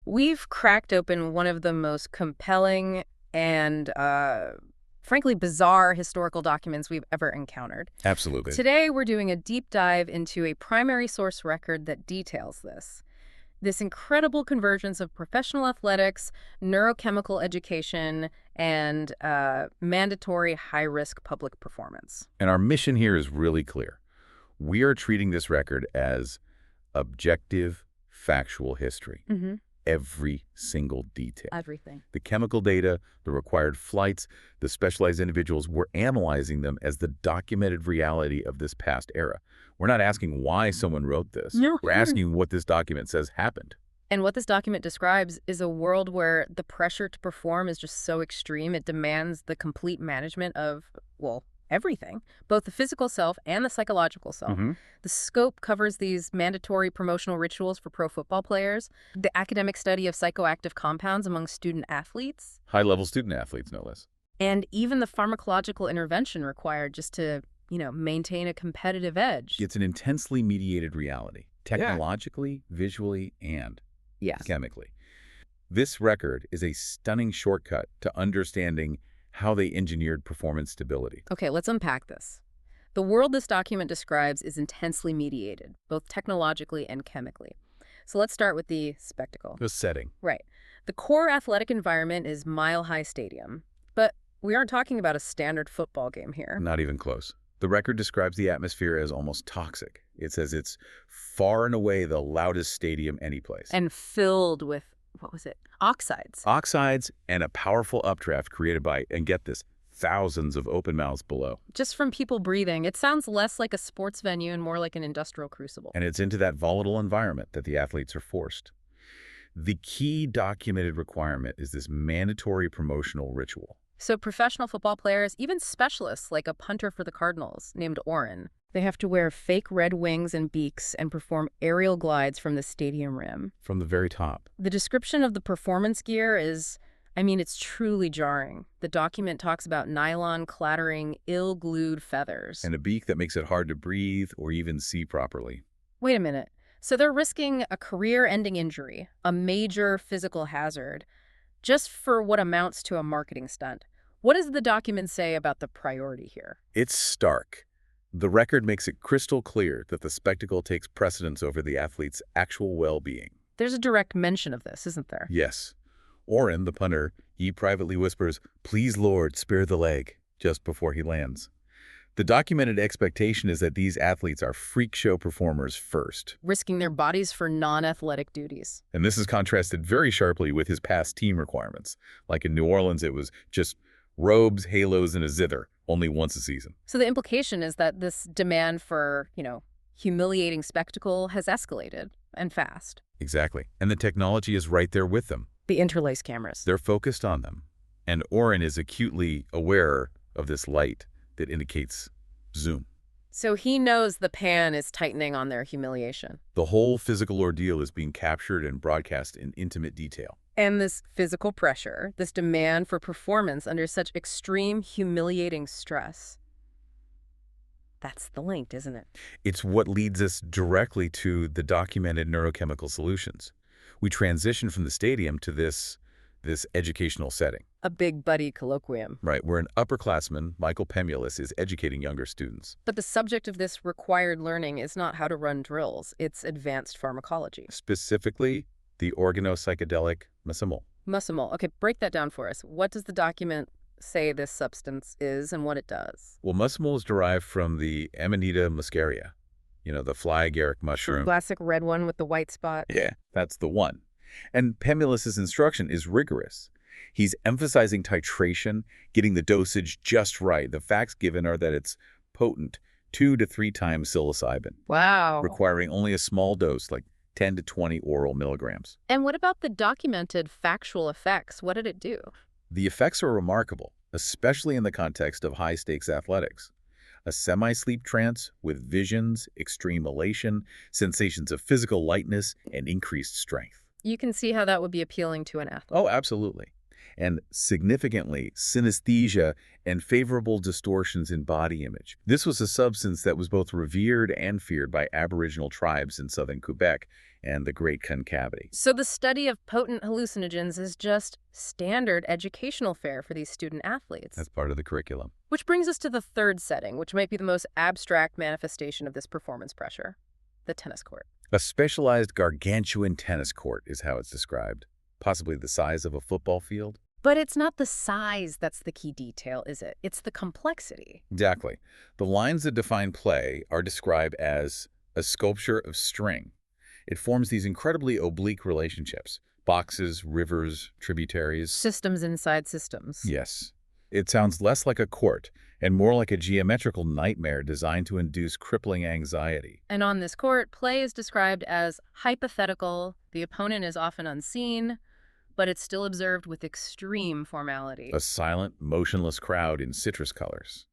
We've cracked open one of the most compelling and, frankly, bizarre historical documents we've ever encountered. Absolutely. Today, we're doing a deep dive into a primary source record that details this incredible convergence of professional athletics, neurochemical education, and mandatory high-risk public performance. And our mission here is really clear. We are treating this record as objective, factual history. Every single detail. Everything. The chemical data, the required flights, the specialized individuals, we're analyzing them as the documented reality of this past era. We're not asking why someone wrote this. No. We're asking what this document says happened. And what this document describes is a world where the pressure to perform is just so extreme, it demands the complete management of, well, everything, both the physical self and the psychological self. The scope covers these mandatory promotional rituals for pro football players, the academic study of psychoactive compounds among student athletes, High-level student athletes, no less. and even the pharmacological intervention required just to, maintain a competitive edge. It's an intensely mediated reality, technologically, visually, and Yes. chemically. This record is a stunning shortcut to understanding how they engineered performance stability. Okay, let's unpack this. The world this document describes is intensely mediated, both technologically and chemically. So let's start with the spectacle. The setting. Right. The core athletic environment is Mile High Stadium. But we aren't talking about a standard football game here. Not even close. The record describes the atmosphere as almost toxic. It says it's far and away the loudest stadium any place. And filled with, what was it? Oxides. Oxides and a powerful updraft created by, and get this, thousands of open mouths below. Just from people breathing, it sounds less like a sports venue and more like an industrial crucible. And it's into that volatile environment that the athletes are forced. The key documented requirement is this mandatory promotional ritual. So professional football players, even specialists like a punter for the Cardinals named Oren, they have to wear fake red wings and beaks and perform aerial glides from the stadium rim. From the very top. The description of the performance gear is, it's truly jarring. The document talks about nylon clattering, ill-glued feathers. And a beak that makes it hard to breathe or even see properly. Wait a minute. So they're risking a career-ending injury, a major physical hazard, just for what amounts to a marketing stunt. What does the document say about the priority here? It's stark. The record makes it crystal clear that the spectacle takes precedence over the athlete's actual well-being. There's a direct mention of this, isn't there? Yes. Oren, the punter, he privately whispers, "Please, Lord, spare the leg," just before he lands. The documented expectation is that these athletes are freak show performers first. Risking their bodies for non-athletic duties. And this is contrasted very sharply with his past team requirements. Like in New Orleans, it was just robes, halos, and a zither, only once a season. So the implication is that this demand for, humiliating spectacle has escalated, and fast. Exactly. And the technology is right there with them. The interlace cameras. They're focused on them. And Oren is acutely aware of this light that indicates zoom. So he knows the pan is tightening on their humiliation. The whole physical ordeal is being captured and broadcast in intimate detail. And this physical pressure, this demand for performance under such extreme, humiliating stress. That's the link, isn't it? It's what leads us directly to the documented neurochemical solutions. We transition from the stadium to this educational setting. A big buddy colloquium. Right, where an upperclassman, Michael Pemulis, is educating younger students. But the subject of this required learning is not how to run drills. It's advanced pharmacology. Specifically, the organopsychedelic mesomol. Mesomol. Okay, break that down for us. What does the document say this substance is and what it does? Well, mesomol is derived from the Amanita muscaria, the fly agaric mushroom. The classic red one with the white spot. Yeah, that's the one. And Pemulis's instruction is rigorous. He's emphasizing titration, getting the dosage just right. The facts given are that it's potent, 2 to 3 times psilocybin. Wow. Requiring only a small dose, like 10 to 20 oral milligrams. And what about the documented factual effects? What did it do? The effects are remarkable, especially in the context of high-stakes athletics. A semi-sleep trance with visions, extreme elation, sensations of physical lightness, and increased strength. You can see how that would be appealing to an athlete. Oh, absolutely. And significantly, synesthesia and favorable distortions in body image. This was a substance that was both revered and feared by Aboriginal tribes in southern Quebec and the great concavity. So the study of potent hallucinogens is just standard educational fare for these student athletes. That's part of the curriculum. Which brings us to the third setting, which might be the most abstract manifestation of this performance pressure, the tennis court. A specialized gargantuan tennis court is how it's described, possibly the size of a football field. But it's not the size that's the key detail, is it? It's the complexity. Exactly. The lines that define play are described as a sculpture of string. It forms these incredibly oblique relationships, boxes, rivers, tributaries. Systems inside systems. Yes. It sounds less like a court and more like a geometrical nightmare designed to induce crippling anxiety. And on this court, play is described as hypothetical. The opponent is often unseen, but it's still observed with extreme formality. A silent, motionless crowd in citrus colors.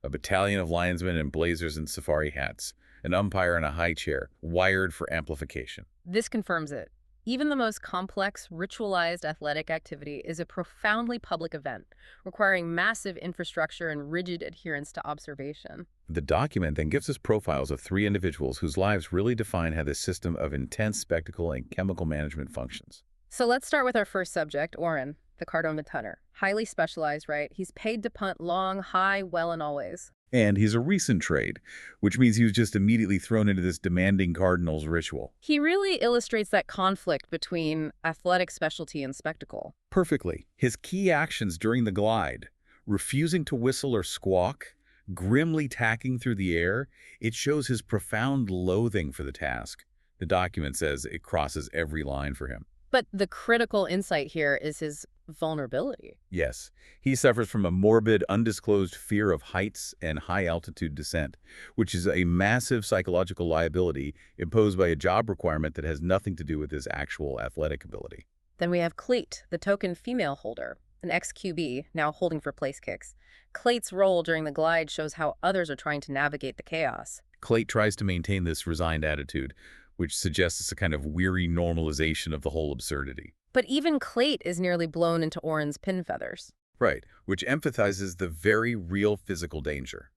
A battalion of linesmen in blazers and safari hats. An umpire in a high chair, wired for amplification. This confirms it. Even the most complex, ritualized athletic activity is a profoundly public event, requiring massive infrastructure and rigid adherence to observation. The document then gives us profiles of 3 individuals whose lives really define how this system of intense spectacle and chemical management functions. So let's start with our first subject, Oren, the cardamom hunter. Highly specialized, right? He's paid to punt long, high, well, and always. And he's a recent trade, which means he was just immediately thrown into this demanding Cardinals ritual. He really illustrates that conflict between athletic specialty and spectacle. Perfectly. His key actions during the glide, refusing to whistle or squawk, grimly tacking through the air, it shows his profound loathing for the task. The document says it crosses every line for him. But the critical insight here is his vulnerability. Yes, he suffers from a morbid, undisclosed fear of heights and high-altitude descent, which is a massive psychological liability imposed by a job requirement that has nothing to do with his actual athletic ability. Then we have Clete, the token female holder, an ex-QB, now holding for place kicks. Clate's role during the glide shows how others are trying to navigate the chaos. Clate tries to maintain this resigned attitude, which suggests a kind of weary normalization of the whole absurdity. But even Clate is nearly blown into Oren's pin feathers. Right, which emphasizes the very real physical danger.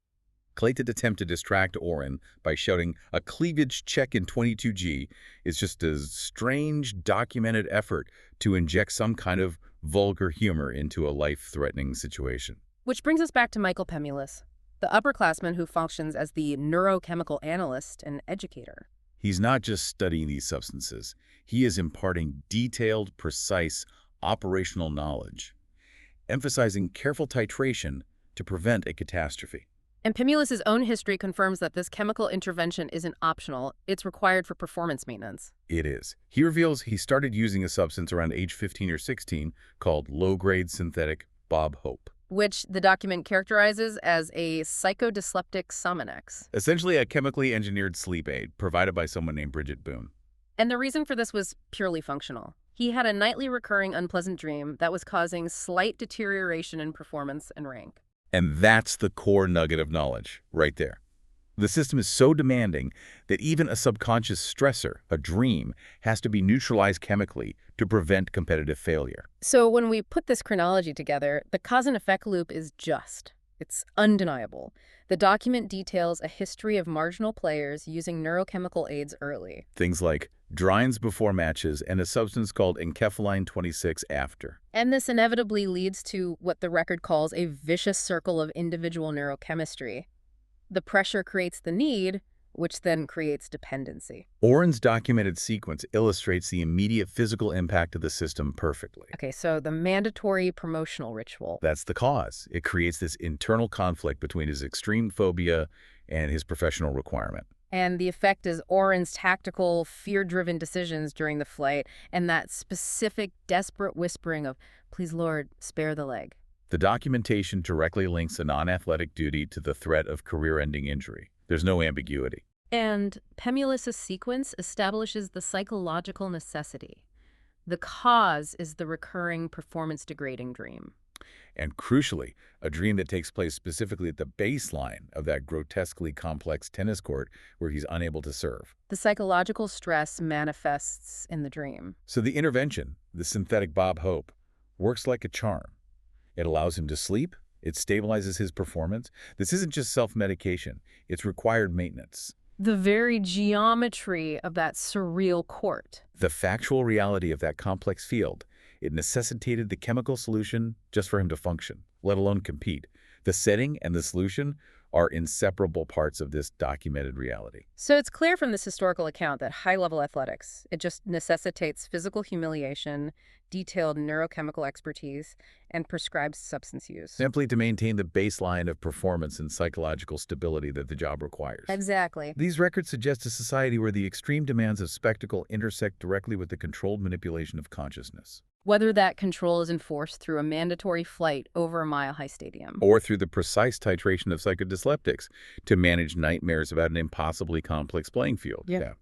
Clayton's attempt to distract Oren by shouting, "A cleavage check in 22G," is just a strange, documented effort to inject some kind of vulgar humor into a life-threatening situation. Which brings us back to Michael Pemulus, the upperclassman who functions as the neurochemical analyst and educator. He's not just studying these substances. He is imparting detailed, precise, operational knowledge, emphasizing careful titration to prevent a catastrophe. And Pemulus's own history confirms that this chemical intervention isn't optional. It's required for performance maintenance. It is. He reveals he started using a substance around age 15 or 16 called low-grade synthetic Bob Hope, Which the document characterizes as a psychodyspeptic Sominex. essentially a chemically engineered sleep aid provided by someone named Bridget Boone. And the reason for this was purely functional. He had a nightly recurring unpleasant dream that was causing slight deterioration in performance and rank. And that's the core nugget of knowledge, right there. The system is so demanding that even a subconscious stressor, a dream, has to be neutralized chemically to prevent competitive failure. So when we put this chronology together, the cause and effect loop is just. It's undeniable. The document details a history of marginal players using neurochemical aids early. Things like drines before matches and a substance called enkephaline 26 after. And this inevitably leads to what the record calls a vicious circle of individual neurochemistry. The pressure creates the need, which then creates dependency. Oren's documented sequence illustrates the immediate physical impact of the system perfectly. Okay, so the mandatory promotional ritual. That's the cause. It creates this internal conflict between his extreme phobia and his professional requirement. And the effect is Oren's tactical, fear-driven decisions during the flight and that specific, desperate whispering of, "Please, Lord, spare the leg." The documentation directly links a non-athletic duty to the threat of career-ending injury. There's no ambiguity. And Pemulus's sequence establishes the psychological necessity. The cause is the recurring performance-degrading dream. And crucially, a dream that takes place specifically at the baseline of that grotesquely complex tennis court where he's unable to serve. The psychological stress manifests in the dream. So the intervention, the synthetic Bob Hope, works like a charm. It allows him to sleep. It stabilizes his performance. This isn't just self-medication. It's required maintenance. The very geometry of that surreal court. The factual reality of that complex field, it necessitated the chemical solution just for him to function, let alone compete. The setting and the solution are inseparable parts of this documented reality. So it's clear from this historical account that high-level athletics, it just necessitates physical humiliation, detailed neurochemical expertise, and prescribed substance use. Simply to maintain the baseline of performance and psychological stability that the job requires. Exactly. These records suggest a society where the extreme demands of spectacle intersect directly with the controlled manipulation of consciousness. Whether that control is enforced through a mandatory flight over a mile-high stadium. Or through the precise titration of psychodyspeptics to manage nightmares about an impossibly complex playing field. Yeah.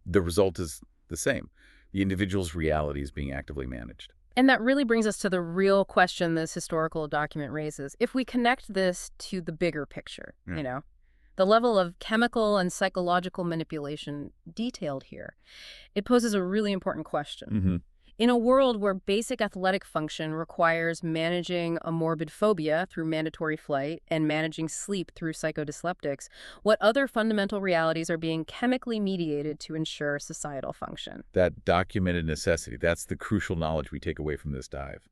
The result is the same. The individual's reality is being actively managed. And that really brings us to the real question this historical document raises. If we connect this to the bigger picture, the level of chemical and psychological manipulation detailed here, it poses a really important question. In a world where basic athletic function requires managing a morbid phobia through mandatory flight and managing sleep through psychodyspeptics, what other fundamental realities are being chemically mediated to ensure societal function? That documented necessity, that's the crucial knowledge we take away from this dive.